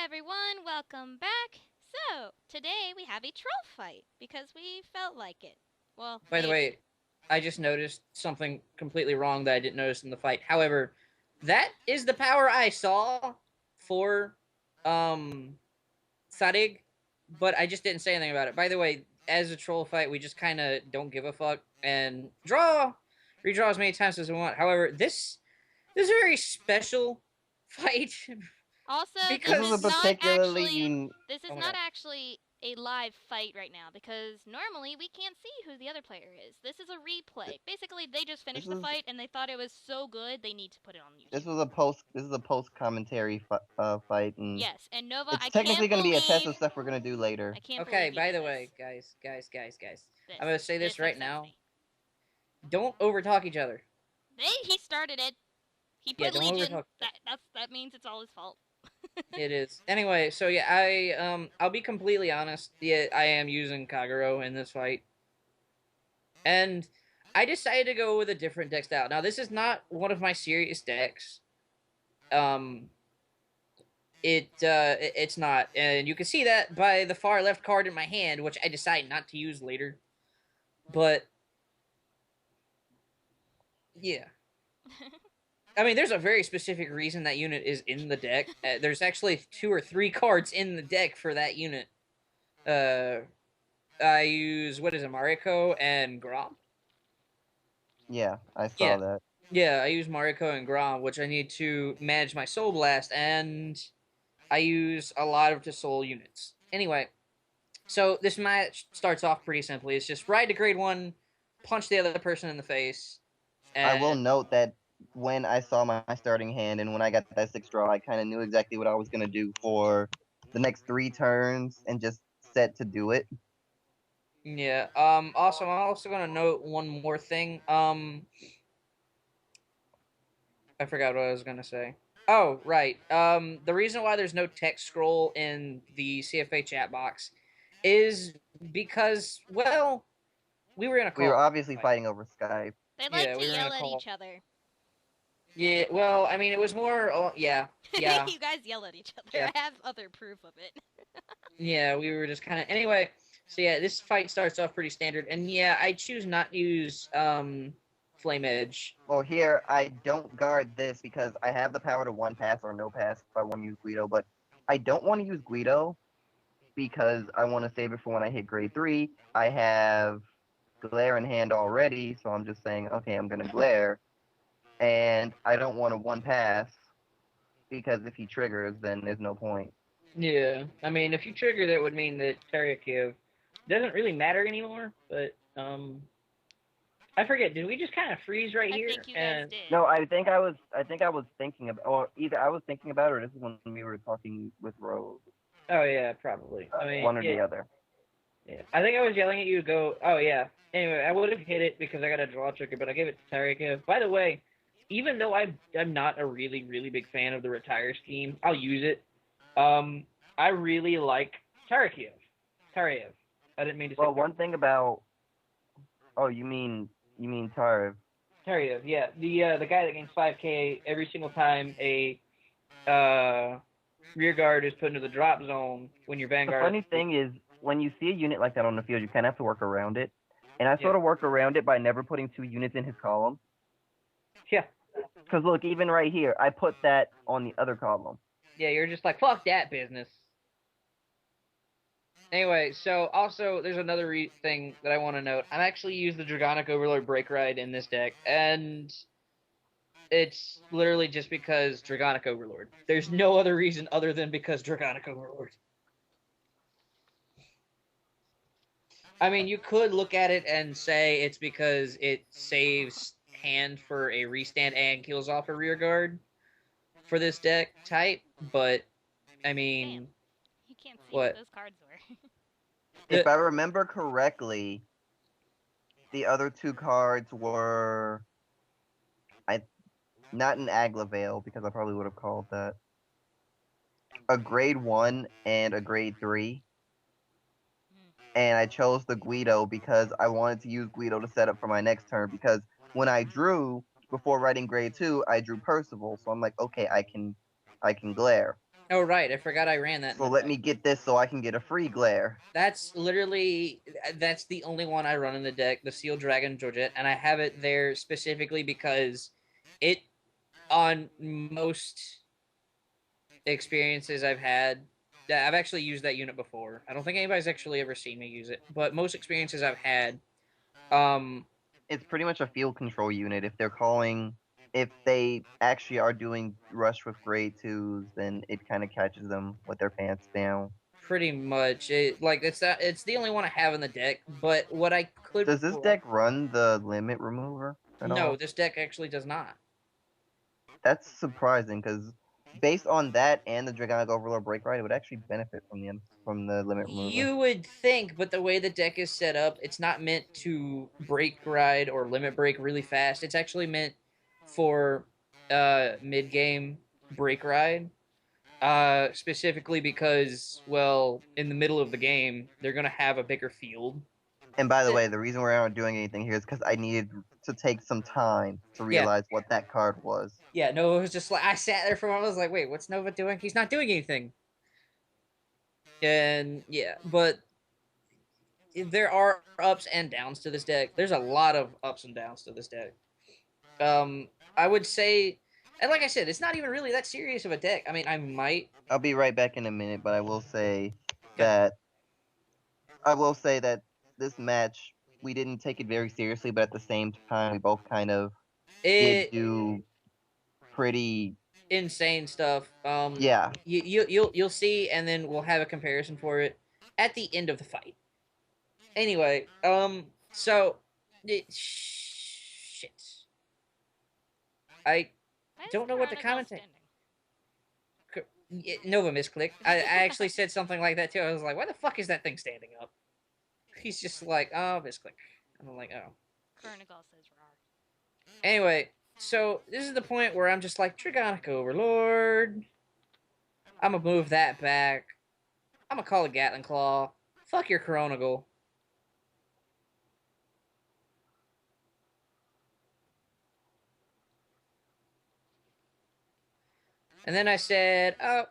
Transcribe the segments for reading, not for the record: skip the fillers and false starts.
everyone, welcome back. So, today we have a troll fight because we felt like it. Well, By the me. way, I just noticed something completely wrong that I didn't notice in the fight. However, that is the power I saw for um Sadig, but I just didn't say anything about it. By the way, as a troll fight, we just kind of don't give a fuck and redraw as many times as we want. However, this is a very special fight Also, This this is because is a not particularly actually this is oh my not god. actually a live fight right now because normally we can't see who the other player is. This is a replay. Basically, they just this finished the is fight and they thought it was so good they need to put it on this YouTube. was a post commentary fight, and Yes, and Nova, it's I technically can't going to be a test believe of stuff we're going to do later. I can't Okay, believe he by did the this. way, guys, This I'm gonna say this right upsets now. me. Don't overtalk each other. He started it. He Yeah, put don't Legion. overtalk. That means it's all his fault. It is. Anyway, so yeah, I'll be completely honest. Yeah, I am using Kagero in this fight, and I decided to go with a different deck style. Now, this is not one of my serious decks. Um, it's not, and you can see that by the far left card in my hand, which I decide not to use later. But yeah, I mean, there's a very specific reason that unit is in the deck. There's actually 2 or 3 cards in the deck for that unit. Uh, I use what is it, Mariko and Grom. Yeah, I Yeah, saw that. yeah, I use Mariko and Grom, which I need to manage my Soul Blast, and I use a lot of the Soul units. Anyway, so this match starts off pretty simply. It's just ride to grade 1, punch the other person in the face, I will and note that when I saw my starting hand and when I got that 6 draw, I kind of knew exactly what I was going to do for the next 3 turns and just set to do it. yeah. Also, I'm also gonna note one more thing. I forgot what I was gonna say. Oh, right. The reason why there's no text scroll in the CFA chat box is because, well, we were in a We were call. obviously fighting over Skype. They like Yeah, to we were in a yell at call. each other. Yeah, well, I mean, it was more. Oh, yeah, yeah, You guys yell at each other. yeah, I have other proof of it. yeah. We were just kind of anyway. So yeah, this fight starts off pretty standard, and yeah, I choose not to use Flame Edge. Well, here I don't guard this because I have the power to one pass or no pass if I want to use Guido, but I don't want to use Guido because I want to save it for when I hit grade 3. I have glare in hand already, so I'm just saying, okay, I'm gonna glare, and I don't want to one pass because if he triggers, then there's no point. Yeah, I mean, if you trigger that, would mean that Terrakiv doesn't really matter anymore. But I forget. Did we just kind of freeze right I here? think you guys And did. No, I think I was thinking about, or either I was thinking about it, or this is when we were talking with Rose. oh yeah, probably. I mean, One or yeah, the other. yeah. I think I was yelling at you to go. Oh yeah. Anyway, I would have hit it because I got a draw trigger, but I gave it to Terrakiv. By the way, even though I'm not a really big fan of the retire scheme, I'll use it. I really like Terrakiv. Terrakiv. I didn't mean to say. Well, one thing about, oh, you mean Tarv. Terrakiv. Yeah, the guy that gains 5k every single time a uh rear guard is put into the drop zone when your The vanguard. funny thing is, when you see a unit like that on the field, you kind of have to work around it. And I Yeah. sort of work around it by never putting 2 units in his column. Yeah. Because look, even right here, I put that on the other column. Yeah, you're just like, fuck that business. Anyway, so also there's another thing that I want to note. I'm actually use the Dragonic Overlord Break Ride in this deck, and it's literally just because Dragonic Overlord. There's no other reason other than because Dragonic Overlord. I mean, you could look at it and say it's because it saves hand for a restand and kills off a rear guard for this deck type, but I mean, Damn. You can't see what? those cards were. If I remember correctly, the other 2 cards were I not an Aglavale because I probably would have called that a grade 1 and a grade 3. And I chose the Guido because I wanted to use Guido to set up for my next turn because when I drew before writing grade 2, I drew Percival, so I'm like, okay, I can glare. Oh right, I forgot I ran that. In So the let fight. me get this so I can get a free glare. That's literally that's the only one I run in the deck, the Seal Dragon Georgette, and I have it there specifically because it on most experiences I've had. I've actually used that unit before. I don't think anybody's actually ever seen me use it, but most experiences I've had, um, It's pretty much a field control unit. If they actually are doing rush with grade twos, then it kind of catches them with their pants down. pretty much it's the only one I have in the deck. But what I could Does this deck run the limit remover at no, all? this deck actually does not. That's surprising because based on that and the Dragonic Overlord Break Ride, it would actually benefit from the limit remover. You would think, but the way the deck is set up, it's not meant to break ride or limit break really fast. It's actually meant for mid game break ride. Specifically because, well, in the middle of the game, they're gonna have a bigger field. And by the way, the reason we're not doing anything here is because I needed to take some time to realize what that card was. Yeah, Nova was just like, I sat there for a moment, I was like, wait, what's Nova doing? He's not doing anything. And yeah, but there are ups and downs to this deck. There's a lot of ups and downs to this deck. I would say, and like I said, it's not even really that serious of a deck. I mean, I might. I'll be right back in a minute, but I will say Okay. that this match we didn't take it very seriously, but at the same time we both kind of did do pretty insane stuff. Yeah. You'll see, and then we'll have a comparison for it at the end of the fight. Anyway, so shit. I don't know what to commentate. Nova misclicked. I actually said something like that too. I was like, why the fuck is that thing standing up? He's just like, oh, misclick. And I'm like, oh. Chronicle says rar. Anyway, so this is the point where I'm just like, Dragonic Overlord. I'm gonna move that back. I'm gonna call a Gatling Claw. Fuck your Chronicle. And then I said, oh,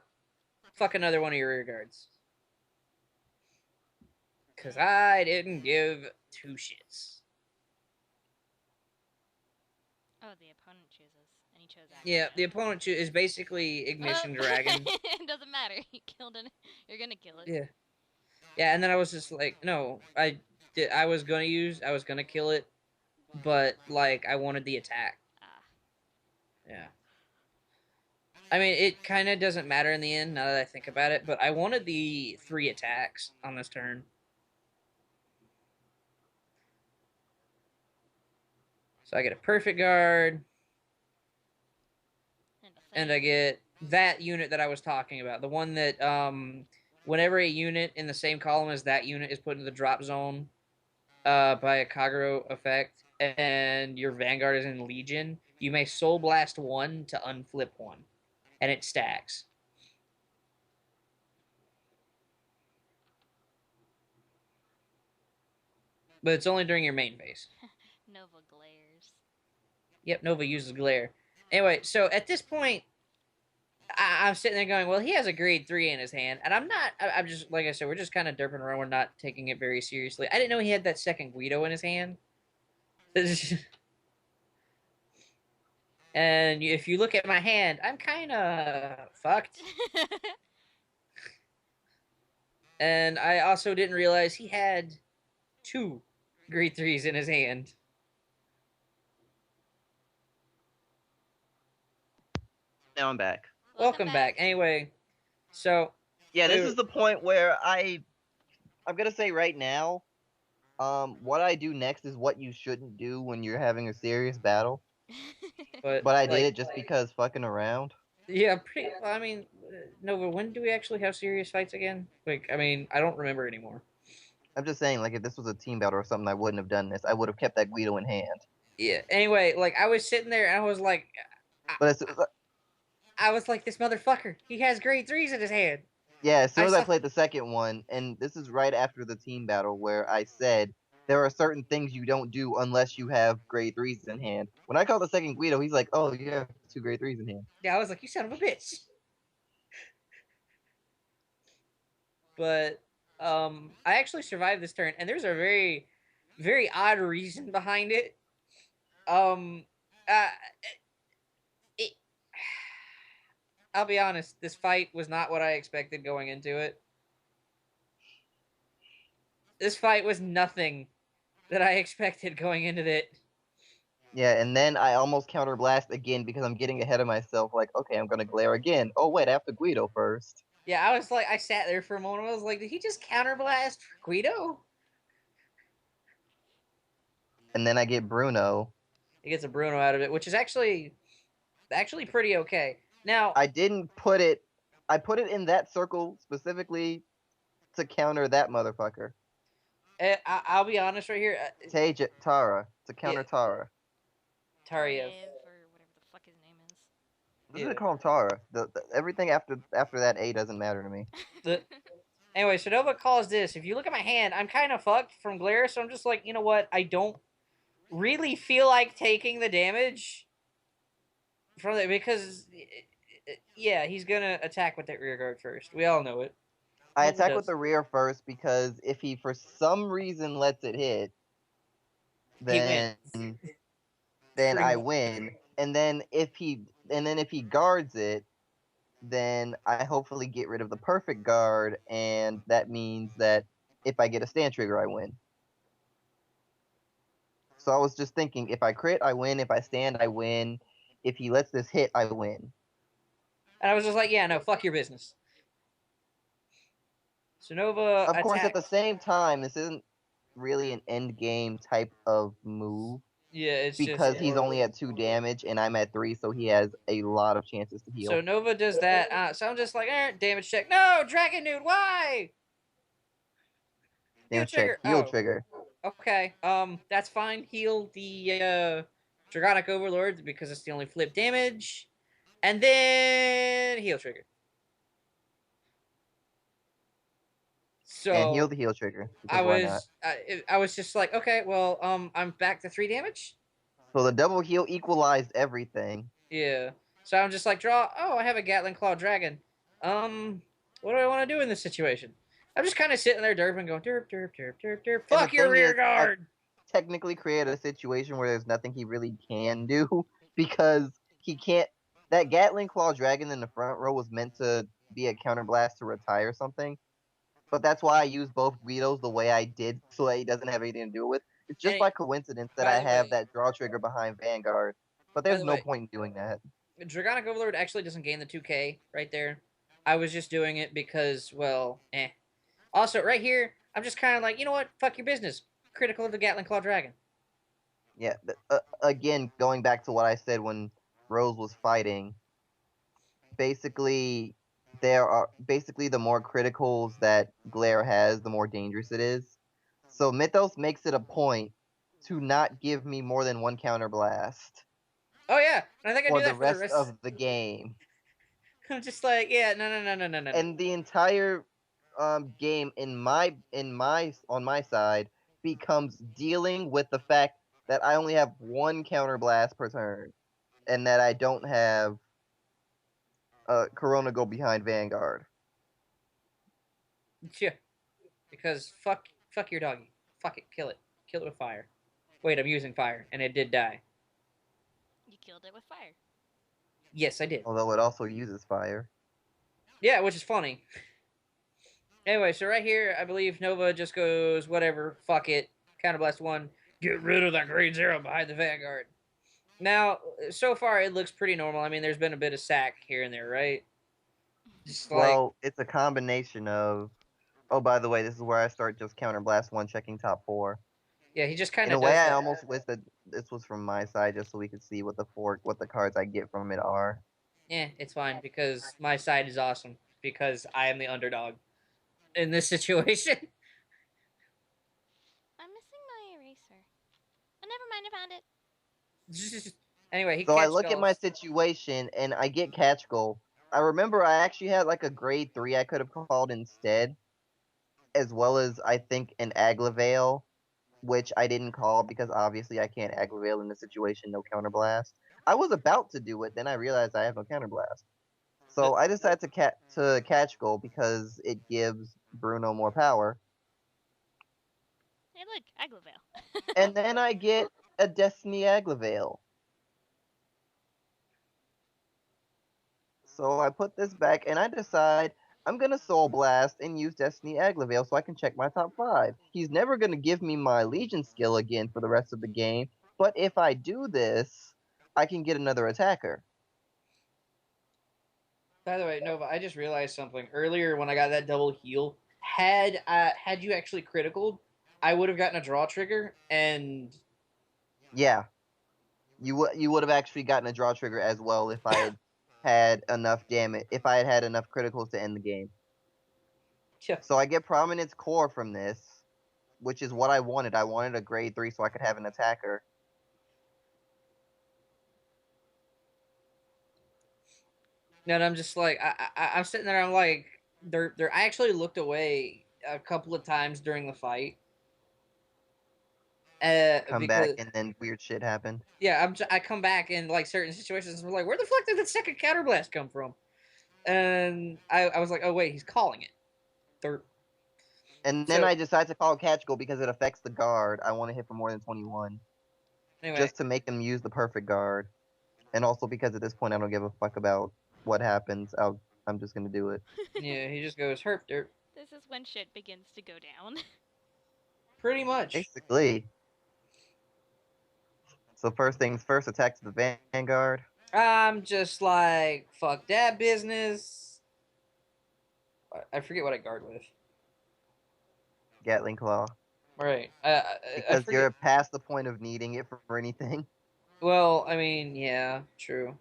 fuck another one of your rear guards. Because I didn't give two shits. Oh, the opponent chooses, and he chose that. Yeah, the opponent is basically Ignition Dragon. It doesn't matter. He killed it. You're gonna kill it. Yeah. Yeah, and then I was just like, no, I was gonna kill it, but like I wanted the attack. Yeah. I mean, it kind of doesn't matter in the end now that I think about it, but I wanted the 3 attacks on this turn. So I get a perfect guard, and I get that unit that I was talking about, the one that whenever a unit in the same column as that unit is put into the drop zone by a Kagero effect, and your Vanguard is in Legion, you may Soul Blast 1 to unflip 1. And it stacks. But it's only during your main phase. Nova glares. Yep, Nova uses glare. Anyway, so at this point, I'm sitting there going, well, he has a grade 3 in his hand. And I'm just, like I said, we're just kind of derping around. We're not taking it very seriously. I didn't know he had that second Guido in his hand. And if you look at my hand, I'm kind of fucked. And I also didn't realize he had 2 grade 3s in his hand. Now I'm back. Welcome back. Anyway, so yeah, this is the point where I'm gonna say right now, what I do next is what you shouldn't do when you're having a serious battle. But I did it just because fucking around. Yeah, I mean, Nova, when do we actually have serious fights again? Like, I mean, I don't remember anymore. I'm just saying, like, if this was a team battle or something, I wouldn't have done this. I would have kept that Guido in hand. Yeah. Anyway, like, I was sitting there and I was like, I was like, this motherfucker, he has grade 3s in his hand. Yeah, as soon as I played the second one, and this is right after the team battle where I said, there are certain things you don't do unless you have grade 3s in hand. When I called the second Guido, he's like, oh, you have 2 grade 3s in hand. Yeah, I was like, you son of a bitch. but I actually survived this turn, and there's a very, very odd reason behind it. Um, uh, it, I'll be honest, this fight was not what I expected going into it. This fight was nothing that I expected going into it. Yeah, and then I almost counterblast again because I'm getting ahead of myself. Like, okay, I'm gonna glare again. Oh wait, I have to Guido first. Yeah, I was like, I sat there for a moment. I was like, did he just counterblast Guido? And then I get Bruno. He gets a Bruno out of it, which is actually pretty okay. Now, I didn't put it. I put it in that circle specifically to counter that motherfucker. I'll be honest right here. Tara to Yeah, counter Tara. Tariev. or whatever the fuck his name is. I'm just Yeah. gonna call him Tara. Everything after that A doesn't matter to me. The Anyway, so Nova calls this. If you look at my hand, I'm kind of fucked from glare, so I'm just like, you know what? I don't really feel like taking the damage from it because, yeah, he's gonna attack with that rear guard first. We all know it. I Nova attack with does. the rear first because if he for some reason lets it hit, He wins. then then Pretty I much. win. And then if he guards it, then I hopefully get rid of the perfect guard, and that means that if I get a stand trigger, I win. So I was just thinking, if I crit, I win. If I stand, I win. If he lets this hit, I win. And I was just like, yeah, no, fuck your business. So Nova Of course, at the attacks. same time, this isn't really an end game type of move Yeah, it's just because he's only at 2 damage and I'm at 3, so he has a lot of chances to So heal. Nova does that. So I'm just like, damage check. No, Dragon Nude, why? Heal Damage check, trigger. heal Oh, trigger. okay. That's fine. Heal the Dragonic Overlord because it's the only flip damage, and then heal trigger. And heal So the heal trigger I because why not? was I was just like, okay, well, I'm back to 3 damage. So the double heal equalized everything. Yeah. So I'm just like, draw. Oh, I have a Gatling Claw Dragon. What do I want to do in this situation? I'm just kind of sitting there derping, going derp, derp, derp, derp, derp. And the Fuck your thing rear is, I guard. technically created a situation where there's nothing he really can do because he can't. That Gatling Claw Dragon in the front row was meant to be a counterblast to retire something, but that's why I used both Guidos the way I did, so that he doesn't have anything to do with. It's just And by coincidence that by I the way, have that draw trigger behind Vanguard, but by there's the no way, point in doing that. Dragonic Overlord actually doesn't gain the 2K right there. I was just doing it because, well, eh. Also, right here, I'm just kind of like, you know what? Fuck your business. Critical of the Gatling Claw Dragon. Yeah, again, going back to what I said when Rose was fighting, basically the more criticals that Glare has, the more dangerous it is. So Mythos makes it a point to not give me more than one counter blast Oh yeah, and I think I for do the that for the rest rest. of the game. I'm just like, yeah, no, no, no, no, no, no, no. And the entire game on my side becomes dealing with the fact that I only have one counter blast per turn, and that I don't have Corona go behind Vanguard. Yeah, because fuck your doggy. Fuck it, kill it with fire. Wait, I'm using fire, and it did die. You killed it with fire. Yes, I did. Although it also uses fire. Yeah, which is funny. Anyway, so right here, I believe Nova just goes, whatever, fuck it. Counterblast 1. Get rid of that green zero behind the Vanguard. Now, so far, it looks pretty normal. I mean, there's been a bit of sack here and there, right? Just like, Well, it's a combination of. Oh, by the way, this is where I start just counterblast 1, checking top 4. yeah, he just kind In a of way, does I that. almost wish that this was from my side, just so we could see what the cards I get from it are. Yeah, it's fine, because my side is awesome. Because I am the underdog in this situation. I'm missing my eraser. Oh, never mind, I found it. Anyway, he So I catch look at my calls. situation and I get catch goal. I remember I actually had like a grade 3 I could have called instead, as well as I think an Aglavale, which I didn't call because obviously I can't Aglavale in this situation, no counterblast. I was about to do it, then I realized I have no counterblast. So I decided to catch goal because it gives Bruno more power. Hey, look, Aglavale. And then I get a Destiny Aglavale. So I put this back and I decide I'm gonna Soul Blast and use Destiny Aglavale so I can check my top 5. He's never gonna give me my Legion skill again for the rest of the game, but if I do this, I can get another attacker. By the way, Nova, I just realized something earlier when I got that double heal. Had you actually critical, I would have gotten a draw trigger, and Yeah, you would have actually gotten a draw trigger as well if I had enough damage, if I had enough criticals to end the game. yeah, So I get Prominence Core from this, which is what I wanted. I wanted a grade 3 so I could have an attacker. and I'm just like, I'm sitting there, I'm like, I actually looked away a couple of times during the fight, Come back because and then weird shit happened. yeah, I come back in like certain situations, and we're like, where the fuck did the second counterblast come from? And I was like, oh wait, he's calling it. And then So I decide to call Catch Goal because it affects the guard. I want to hit for more than 21. anyway, Just to make him use the perfect guard. And also because at this point I don't give a fuck about what happens. I'm just gonna do it. yeah, he just goes herp dirt, This is when shit begins to go down. pretty much. Basically. So first things first, attack to the Vanguard. I'm just like, fuck that business. I forget what I guard with. Gatling Claw. All right, I Because forget. you're past the point of needing it for anything. Well, I mean, yeah, true.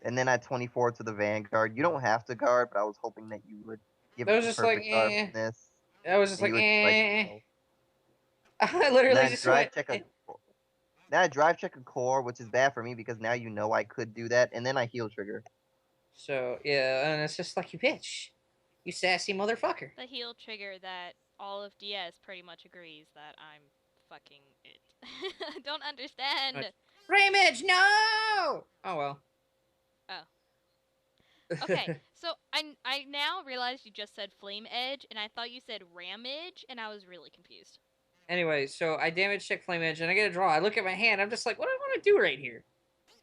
And then at 24 to the Vanguard. You don't have to guard, but I was hoping that you would give I it was the just like, perfect guard eh. from this. I was just And like, you would be like, eh. no. I And literally then just drive went. check a Now I drive check a core, which is bad for me because now you know I could do that, and then I heal trigger. So yeah, and it's just like, you bitch, you sassy motherfucker. The heal trigger that all of DS pretty much agrees that I'm fucking it. I don't understand. Ramage, no. Oh well. Oh. Okay, so I now realize you just said flame edge, and I thought you said ramage, and I was really confused. Anyway, so I damage check flame edge and I get a draw. I look at my hand. I'm just like, what do I want to do right here?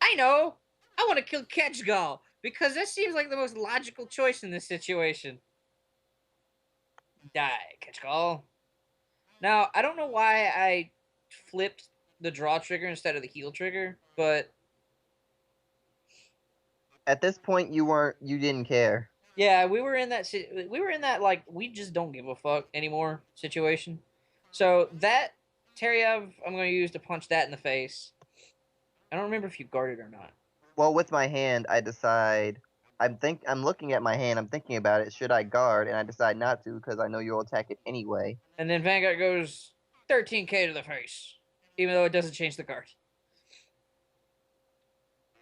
I know. I want to kill Ketchgal because that seems like the most logical choice in this situation. Die, Ketchgal. Now I don't know why I flipped the draw trigger instead of the heal trigger, but At this point, you didn't care. yeah, we were in that like, we just don't give a fuck anymore situation. So that Teryev, I'm going to use to punch that in the face. I don't remember if you guarded or not. Well, with my hand, I decide. I'm looking at my hand. I'm thinking about it. Should I guard? And I decide not to because I know you'll attack it anyway. And then Vanguard goes 13k to the face, even though it doesn't change the card.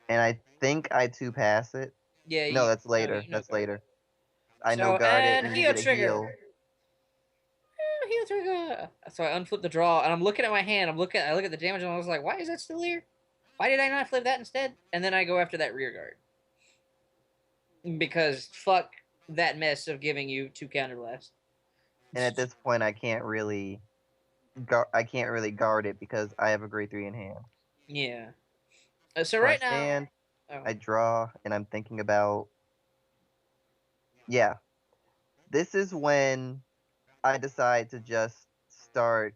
And I think I 2-pass it. Yeah, No, that's no, later. you know That's guard. later. I So, know guard it, and and you heal get a trigger. heal. Heal trigger. So I unflip the draw, and I'm looking at my hand. I look at the damage, and I was like, why is that still here? Why did I not flip that instead? And then I go after that rear guard. Because fuck that mess of giving you 2 counterblasts. And at this point, I can't really guard it because I have a grade 3 in hand. Yeah. So So right I now, stand, oh, I draw, and I'm thinking about. Yeah, this is when I decide to just start.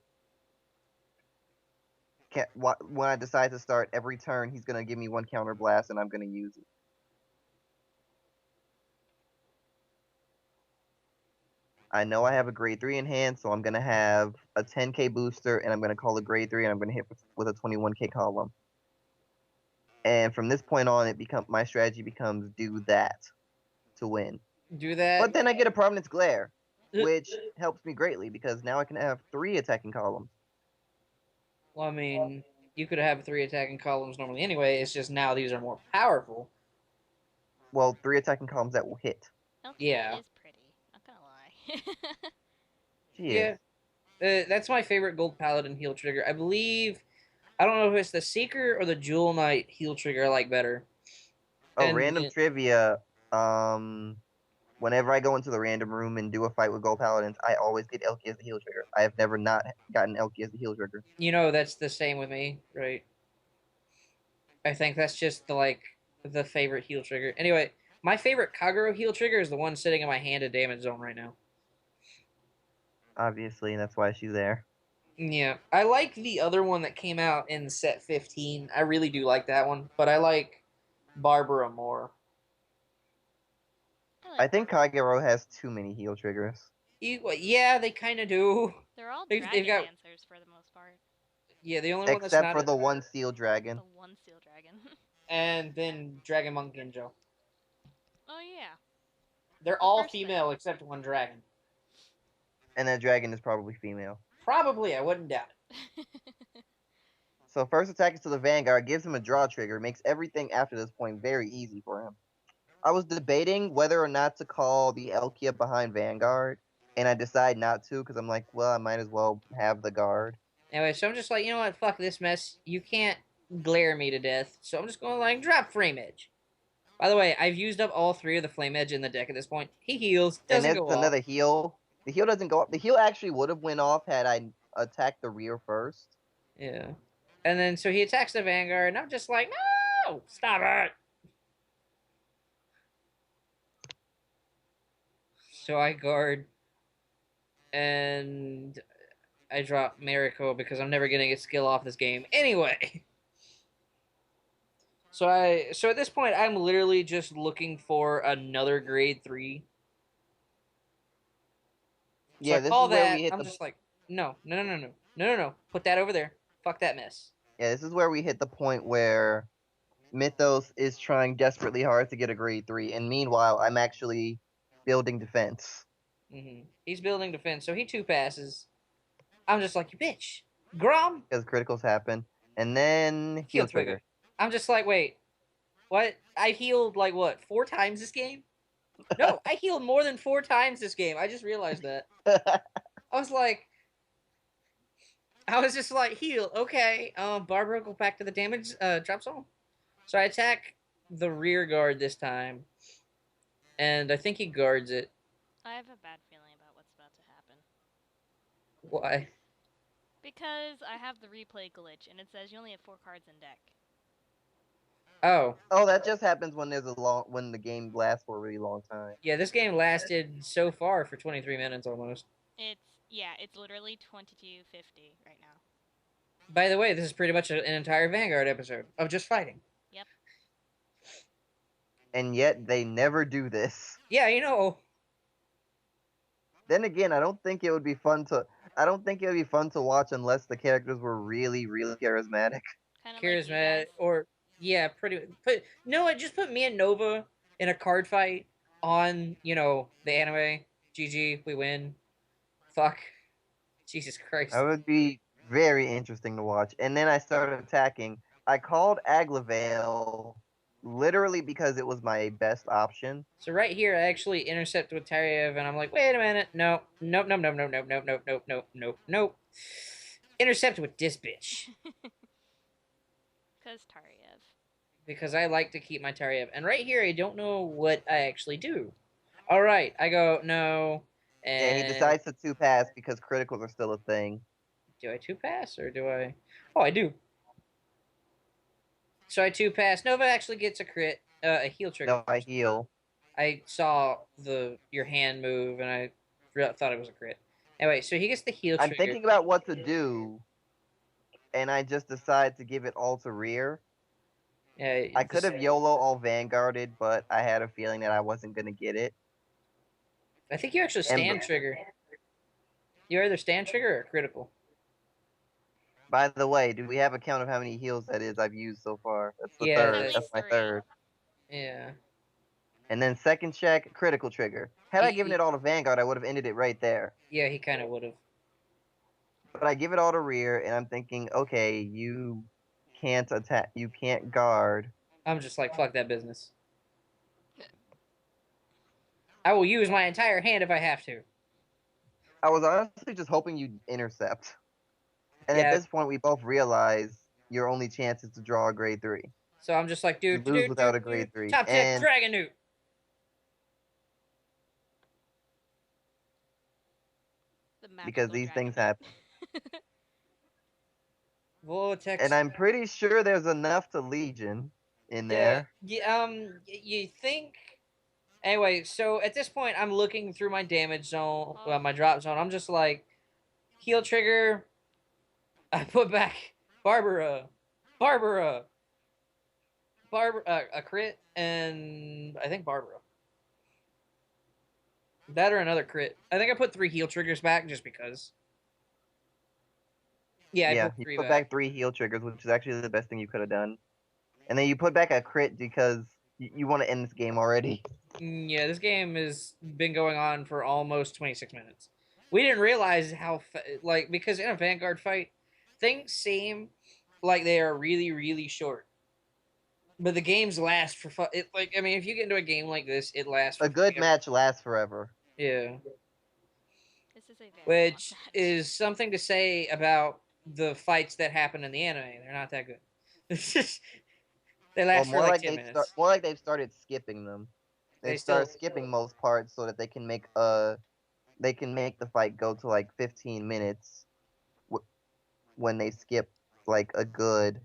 When I decide to start every turn, he's gonna give me 1 counter blast, and I'm gonna use it. I know I have a grade 3 in hand, so I'm gonna have a 10k booster, and I'm gonna call a grade 3, and I'm gonna hit with a 21k column. And from this point on, my strategy becomes do that to win. do that. But then I get a Prominence Glare, which helps me greatly because now I can have 3 attacking columns. Well, I mean, you could have 3 attacking columns normally anyway. It's just now these are more powerful. Well, 3 attacking columns that will hit. Elkia Yeah. is pretty. Not gonna lie. She Yeah. is. That's my favorite Gold Paladin heal trigger. I believe. I don't know if it's the Seeker or the Jewel Knight heal trigger I like better. Oh, And random trivia. Whenever I go into the random room and do a fight with Gold Paladins, I always get Elky as the heal trigger. I have never not gotten Elky as the heal trigger. You know, that's the same with me, right? I think that's just the favorite heal trigger. Anyway, my favorite Kagero heal trigger is the one sitting in my handed damage zone right now. Obviously, and that's why she's there. Yeah, I like the other one that came out in set 15. I really do like that one, but I like Barbara more. I think Kagero has too many heal triggers. Yeah, they kind of do. They're all They've dragon got dancers for the most part. yeah. The only one that's Except not for the one seal dragon. The one steel dragon. and then Dragon Monk Ginjo. Oh yeah. They're The all first thing. female except one dragon. And that dragon is probably female. Probably, I wouldn't doubt it. So first attack is to the Vanguard, gives him a draw trigger, makes everything after this point very easy for him. I was debating whether or not to call the Elkia behind Vanguard, and I decide not to because I'm like, well, I might as well have the guard. Anyway, so I'm just like, you know what? Fuck this mess. You can't glare me to death. So I'm just going to like drop Flame Edge. By the way, I've used up all 3 of the Flame Edge in the deck at this point. He heals, And doesn't that's go off. another heal. The heal doesn't go up. The heal actually would have went off had I attacked the rear first. Yeah. And then so he attacks the Vanguard, and I'm just like, no! Stop it! So I guard, and I drop Mariko because I'm never getting a skill off this game. Anyway. So at this point I'm literally just looking for another grade 3. So Yeah, I this call is where that. we hit I'm the. just like, no. Put that over there. Fuck that mess. Yeah, this is where we hit the point where Mythos is trying desperately hard to get a grade 3, and meanwhile, I'm actually building defense. He's building defense, so he 2 passes. I'm just like, you bitch. Grom. Because criticals happen. And then heal trigger. I'm just like, wait. What? I healed like what? 4 times this game? No, I healed more than 4 times this game. I just realized that. I was just like, heal. Okay. Barbara, go back to the damage drop zone. So I attack the rear guard this time. And I think he guards it. I have a bad feeling about what's about to happen. Why? Because I have the replay glitch and it says you only have 4 cards in deck. Oh. Oh, that just happens when when the game lasts for a really long time. Yeah, this game lasted so far for 23 minutes almost. It's literally 22:50 right now. By the way, this is pretty much an entire Vanguard episode of just fighting. Yep. And yet they never do this. Yeah, you know. Then again, I don't think it would be fun to watch unless the characters were really, really charismatic. Kind of Charismatic, like or yeah, just put me and Nova in a card fight on, the anime. GG, we win. Fuck. Jesus Christ. That would be very interesting to watch. And then I started attacking. I called Aglavale literally because it was my best option. So right here, I actually intercept with Tariev, and I'm like, wait a minute, nope. Intercept with this bitch. Because Tariev. Because I like to keep my Tariev. And right here, I don't know what I actually do. All right, I go, no. And he decides to 2-pass because criticals are still a thing. Do I 2-pass, or do I? Oh, I do. So I 2-pass. Nova actually gets a crit, a heal trigger. No, I heal. I saw your hand move, and I thought it was a crit. Anyway, so he gets the heal trigger. I'm thinking about what to do, and I just decide to give it all to rear. Yeah, I could have YOLO all Vanguarded, but I had a feeling that I wasn't going to get it. I think you actually stand trigger. You either stand trigger or critical. By the way, do we have a count of how many heals that is I've used so far? That's the Yeah, third. That's my 3. third. Yeah. And then second check, critical trigger. Had I given it all to Vanguard, I would have ended it right there. Yeah, he kind of would have. But I give it all to rear, and I'm thinking, okay, you can't attack, you can't guard. I'm just like, fuck that business. I will use my entire hand if I have to. I was honestly just hoping you'd intercept. And at this point, we both realize your only chance is to draw a grade 3. So I'm just like, dude, you lose without a grade 3. Top tip, Dragon Newt. The because magical these dragon things knight. happen. Vortex. And I'm pretty sure there's enough to Legion in Yeah. there. You think? Anyway, so at this point, I'm looking through my damage zone, Oh. my drop zone. I'm just like, heal trigger. I put back Barbara, Barbara, a crit, and I think Barbara. That or another crit. I think I put 3 heal triggers back just because. Yeah, I Yeah, put you 3 put back. back 3 heal triggers, which is actually the best thing you could have done. And then you put back a crit because you want to end this game already. Yeah, this game has been going on for almost 26 minutes. We didn't realize how, because in a Vanguard fight, things seem like they are really, really short. But the games last for I mean, if you get into a game like this, it lasts A for good ever. match lasts forever. Yeah. This is a very long Which match. is something to say about the fights that happen in the anime. They're not that good. They Well, last for like 10 minutes. more like they've started skipping them. They They've still started skipping most parts so that they can make the fight go to like 15 minutes when they skip like a good.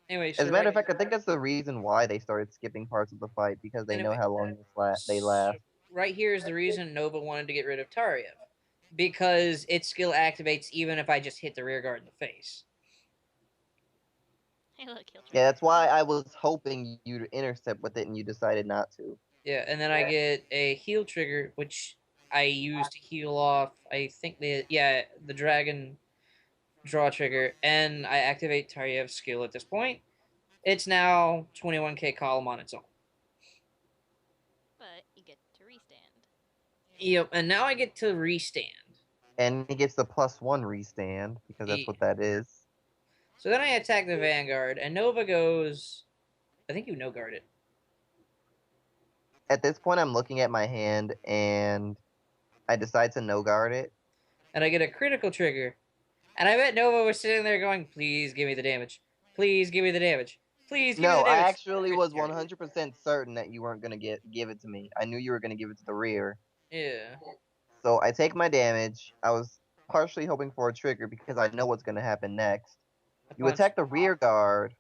anyway, As so a matter right of fact, I think that's the reason why they started skipping parts of the fight because they know anyway, how long they so last. right here is the reason Nova wanted to get rid of Tariev. Because its skill activates even if I just hit the rear guard in the face. Hey, look, heal Yeah, trigger. that's why I was hoping you to intercept with it and you decided not to. Yeah, and then I get a heal trigger, which I use to heal off. I think the dragon draw trigger, and I activate Taryev's skill at this point. It's now 21k column on its own. But you get to restand. Yep, and now I get to restand. And he gets the +1 restand because that's what that is. So then I attack the Vanguard, and Nova goes. I think you no guard it. At this point, I'm looking at my hand and I decide to no guard it. And I get a critical trigger. And I bet Nova was sitting there going, please give me the damage. Please give me the damage. Please give me No, the I damage. actually was 100% certain that you weren't going to give it to me. I knew you were going to give it to the rear. Yeah. So I take my damage. I was partially hoping for a trigger because I know what's going to happen next. I You punch attack the rear guard,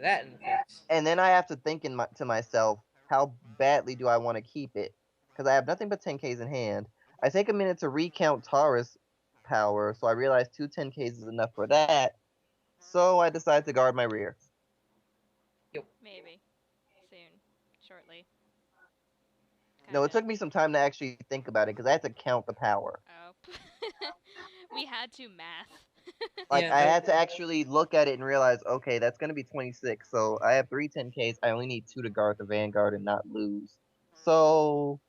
that in the face. and then I have to think to myself, how badly do I want to keep it? Because I have nothing but 10Ks in hand. I take a minute to recount Taurus power, so I realize 2 10Ks is enough for that. So I decide to guard my rear. Maybe. Soon. Shortly. No, it Kinda. took me some time to actually think about it because I had to count the power. Oh. We had to math. Like, Yeah, I no. had to actually look at it and realize, okay, that's going to be 26. So I have 3 10Ks. I only need 2 to guard the Vanguard and not lose. So,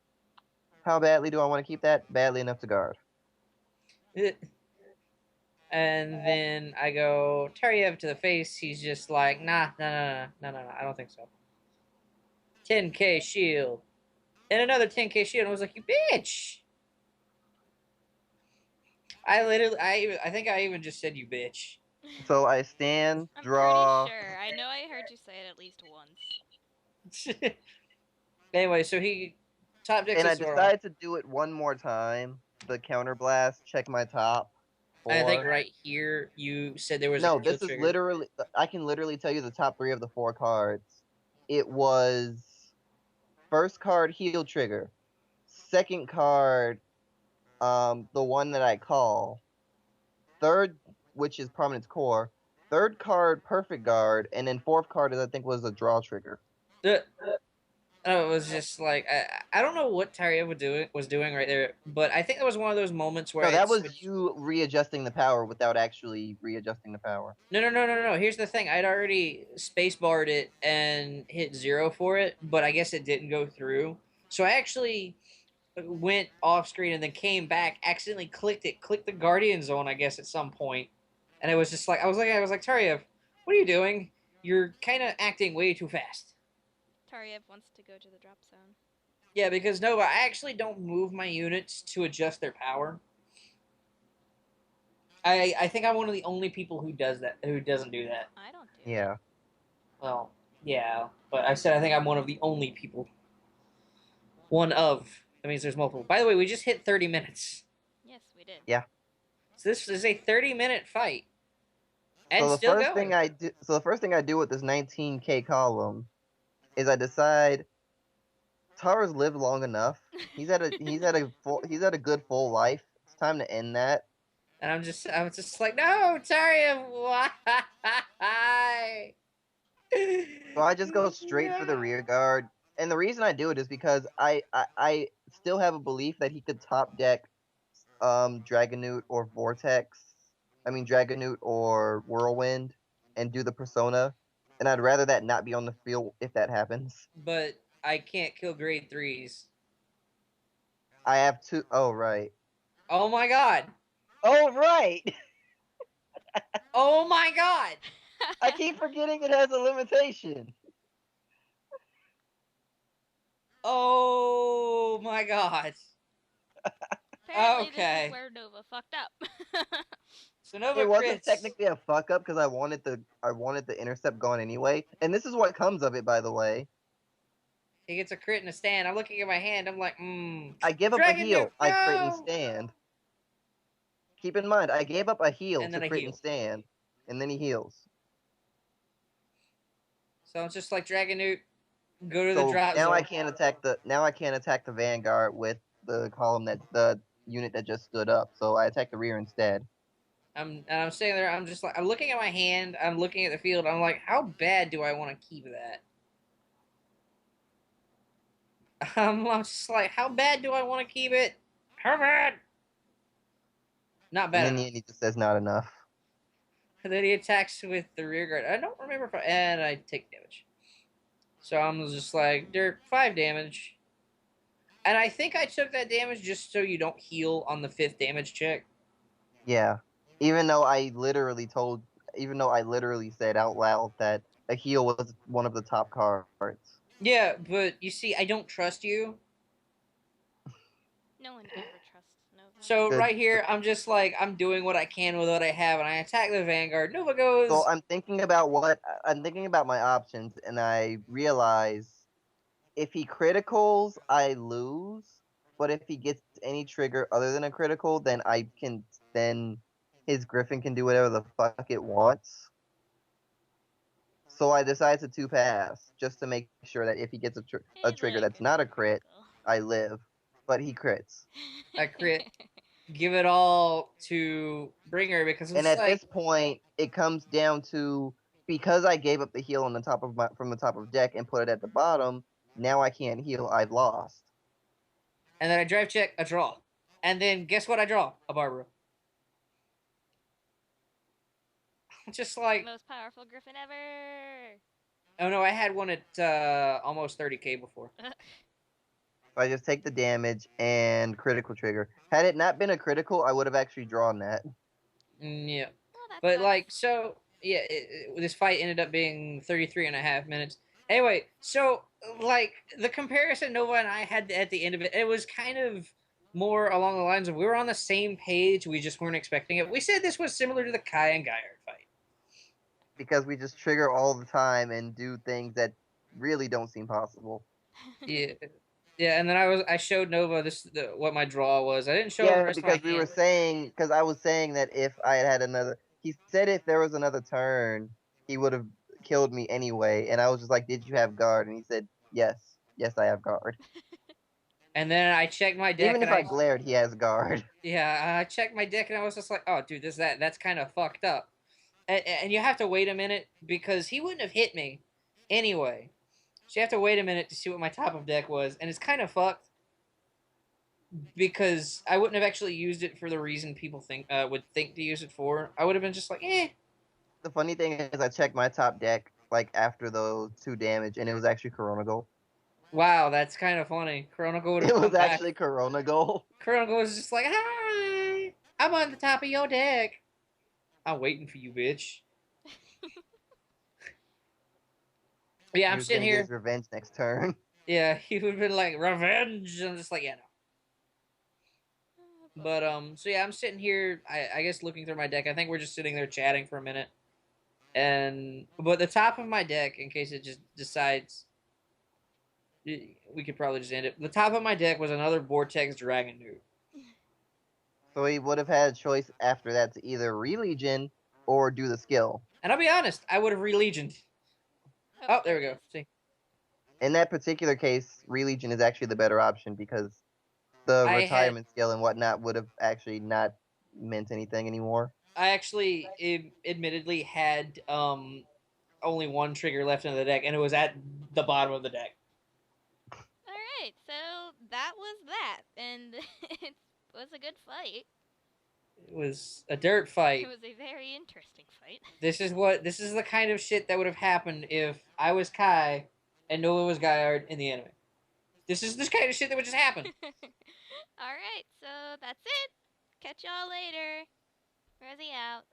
how badly do I want to keep that? Badly enough to guard. And then I go Taryev to the face. He's just like, nah, no, I don't think so. 10k shield. And another 10k shield. And I was like, you bitch. I think I even just said you bitch. So I stand, I'm pretty draw. sure. I know I heard you say it at least once. Anyway, so he top decks And I his Zoro. decide to do it one more time. The counterblast, check my top. I think 4. right here you said there was a No, heal this is trigger. literally. I can literally tell you the top 3 of the 4 cards. It was first card heal trigger, second card the one that I call, third, which is Prominence Core, third card Perfect Guard, and then fourth card is I think was a draw trigger. It was just like I don't know what Taryev was doing right there, but I think that was one of those moments where No, I that was switched. you readjusting the power without actually readjusting the power. No. Here's the thing: I'd already spacebarred it and hit 0 for it, but I guess it didn't go through. So I actually went off screen and then came back, accidentally clicked the Guardian Zone, I guess at some point, and it was just like I was like Taryev, what are you doing? You're kind of acting way too fast. Tariev wants to go to the drop zone. Yeah, because Nova, I actually don't move my units to adjust their power. I think I'm one of the only people who doesn't do that. I don't do Yeah. it. Well, yeah, but I said I think I'm one of the only people. One of. That means there's multiple. By the way, we just hit 30 minutes. Yes. did. Yeah. So this is a 30-minute fight. And So the still first going. thing I do, with this 19K column is I decide Tara's lived long enough. He's had a good full life. It's time to end that. And I was just like, no, Taria, why? So I just go straight for the rear guard. And the reason I do it is because I still have a belief that he could top deck Dragonute or Vortex. I mean Dragonute or Whirlwind and do the persona. And I'd rather that not be on the field if that happens. But I can't kill grade 3s. I have two. Oh right. Oh my god. Oh right. Oh my god. I keep forgetting it has a limitation. Oh my god. Apparently, this is Okay. where Nova fucked up. So Nova It wasn't crits. technically a fuck up because I wanted the intercept going anyway. And this is what comes of it, by the way. He gets a crit and a stand. I'm looking at my hand. I'm like, I give up a Dragon Nuke, heal. I crit and no! stand. Keep in mind, I gave up a heal And to then I crit and heal. stand, and then he heals. So it's just like Dragon Nuke, go to the So drop now I zone. can't attack the Vanguard with the column the unit that just stood up. So I attack the rear instead. I'm sitting there. I'm just like, I'm looking at my hand. I'm looking at the field. I'm like, how bad do I want to keep that? I'm just like, how bad do I want to keep it? How bad? Not bad And then enough. he just says not enough. And then he attacks with the rear guard. I don't remember if and I take damage. So I'm just like, dirt, 5 damage. And I think I took that damage just so you don't heal on the 5th damage check. Yeah. Even though I literally said out loud that a heal was one of the top cards. Yeah, but you see, I don't trust you. No one ever trusts Nova. So Good. right here, I'm just like, I'm doing what I can with what I have, and I attack the Vanguard. Nova So goes, I'm thinking about my options, and I realize if he criticals, I lose. But if he gets any trigger other than a critical, then his Griffin can do whatever the fuck it wants. So I decide to 2-pass just to make sure that if he gets a He's trigger like, that's not a crit, critical. I live. But he crits. I crit, give it all to Bringer because And it's at like, this point, it comes down to because I gave up the heal on the top of from the top of deck and put it at the bottom. Now I can't heal. I've lost. and then I drive check, a draw. And then guess what I draw? A Barbara. Just like, Most powerful Griffin ever. oh no, I had one at almost 30k before. So I just take the damage and critical trigger. Had it not been a critical, I would have actually drawn that. Yeah. Well, that But sucks. like, so yeah, this fight ended up being 33 and a half minutes. Anyway, so like the comparison Nova and I had at the end of it, it was kind of more along the lines of we were on the same page, we just weren't expecting it. We said this was similar to the Kai and Gaiard fight. Because we just trigger all the time and do things that really don't seem possible. Yeah. Yeah, and then I showed Nova what my draw was. I didn't show him the Yeah, rest of my because hand. I was saying that if I had another, he said if there was another turn, he would have killed me anyway. And I was just like, did you have guard? And he said, yes, yes, I have guard. And then I checked my deck Even and if I glared, he has guard. yeah, I checked my deck and I was just like, oh dude, that's kind of fucked up. And you have to wait a minute because he wouldn't have hit me anyway. So you have to wait a minute to see what my top of deck was, and it's kind of fucked because I wouldn't have actually used it for the reason people would think to use it for. I would have been just like, eh. The funny thing is, I checked my top deck like after those 2 damage, and it was actually Corona Gold. Wow, that's kind of funny. Chronicle would have It come was back. actually Corona Gold. Chronicle was just like, hi, I'm on the top of your deck. I'm waiting for you, bitch. Yeah, He I'm was sitting gonna get here. his revenge next turn. Yeah, he would have been like, revenge. I'm just like, yeah, no. But so yeah, I'm sitting here. I guess looking through my deck. I think we're just sitting there chatting for a minute, but the top of my deck, in case it just decides, we could probably just end it. The top of my deck was another Vortex Dragon Nuke. So he would have had a choice after that to either re-legion or do the skill. And I'll be honest, I would have re-legioned. Oh, there we go. course. See, In that particular case, re-legion is actually the better option because the I had, retirement skill and whatnot would have actually not meant anything anymore. I actually, admittedly had only one trigger left in the deck, and it was at the bottom of the deck. Alright, so that was that. And it was a good fight. It was a dirt It fight. was a very interesting fight. This is the kind of shit that would have happened if I was Kai and Noah was Gaiard in the anime. This is this kind of shit that would just happen. Alright, so that's it. Catch y'all later. Rosie out.